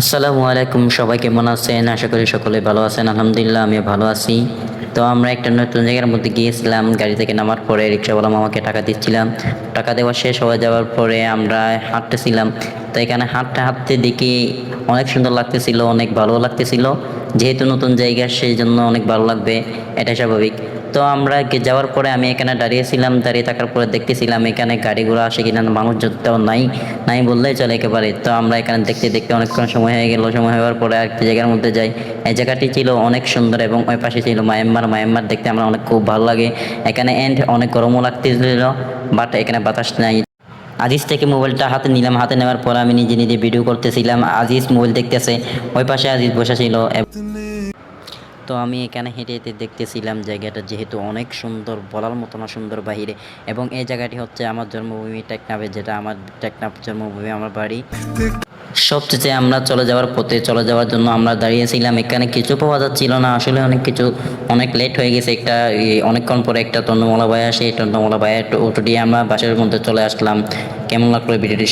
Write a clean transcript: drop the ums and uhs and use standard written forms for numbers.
আসসালামু আলাইকুম, সবাই কেমন আছেন? আশা করি সকলে ভালো আছেন। আলহামদুলিল্লাহ আমিও ভালো আছি। তো আমরা একটা নতুন জায়গার মধ্যে গিয়েছিলাম। গাড়ি থেকে নামার পরে রিক্সাওয়ালা মামাকে টাকা দিচ্ছিলাম। টাকা দেওয়া শেষ হয়ে যাওয়ার পরে আমরা হাঁটতেছিলাম। তো এখানে হাঁটতে হাঁটতে দেখি অনেক সুন্দর লাগতেছিল, অনেক ভালো লাগতেছিল। যেহেতু নতুন জায়গা সেই জন্য অনেক ভালো লাগবে, এটা স্বাভাবিক। তো আমরা যাওয়ার পরে আমি এখানে দাঁড়িয়েছিলাম, দাঁড়িয়ে থাকার পরে দেখতেছিলাম এখানে গাড়িগুলো আসে কিনা, মানুষজন নাই, নাই বললেই চলে একেবারে। তো আমরা এখানে দেখতে দেখতে অনেকক্ষণ সময় হয়ে গেল। সময় হওয়ার পরে আরেকটি জায়গার মধ্যে যাই। এই জায়গাটি ছিল অনেক সুন্দর এবং ওই পাশে ছিল মায়ানমার। মায়ানমার দেখতে আমার অনেক খুব ভালো লাগে। এখানে অনেক গরমও লাগতেছিল, বাট এখানে বাতাস নাই। আজিজ থেকে মোবাইলটা হাতে নিলাম। হাতে নেওয়ার পর আমি নিজে নিজে ভিডিও করতেছিলাম। আজিজ মোবাইল দেখতেছে, ওই পাশে আজিজ বসা ছিল। তো আমি এখানে হেঁটে হেঁটে দেখতেছিলাম জায়গাটা, যেহেতু অনেক সুন্দর, বলার মতো না সুন্দর বাহিরে। এবং এই জায়গাটি হচ্ছে আমার জন্মভূমি টেকনাফে, যেটা আমার টেকনাফ জন্মভূমি, আমার বাড়ি। সবচেয়ে আমরা চলে যাওয়ার পথে, চলে যাওয়ার জন্য আমরা দাঁড়িয়েছিলাম। এখানে কিছু পাওয়া যাচ্ছিল না, আসলে অনেক লেট হয়ে গেছে। অনেকক্ষণ পরে একটা টন্ডমলা ভাই আসে, এই টন্ডমলা ভাইয়ের অটো দিয়ে আমরা বাসের মধ্যে চলে আসলাম। কেমন লাগলো ভিডিওটি?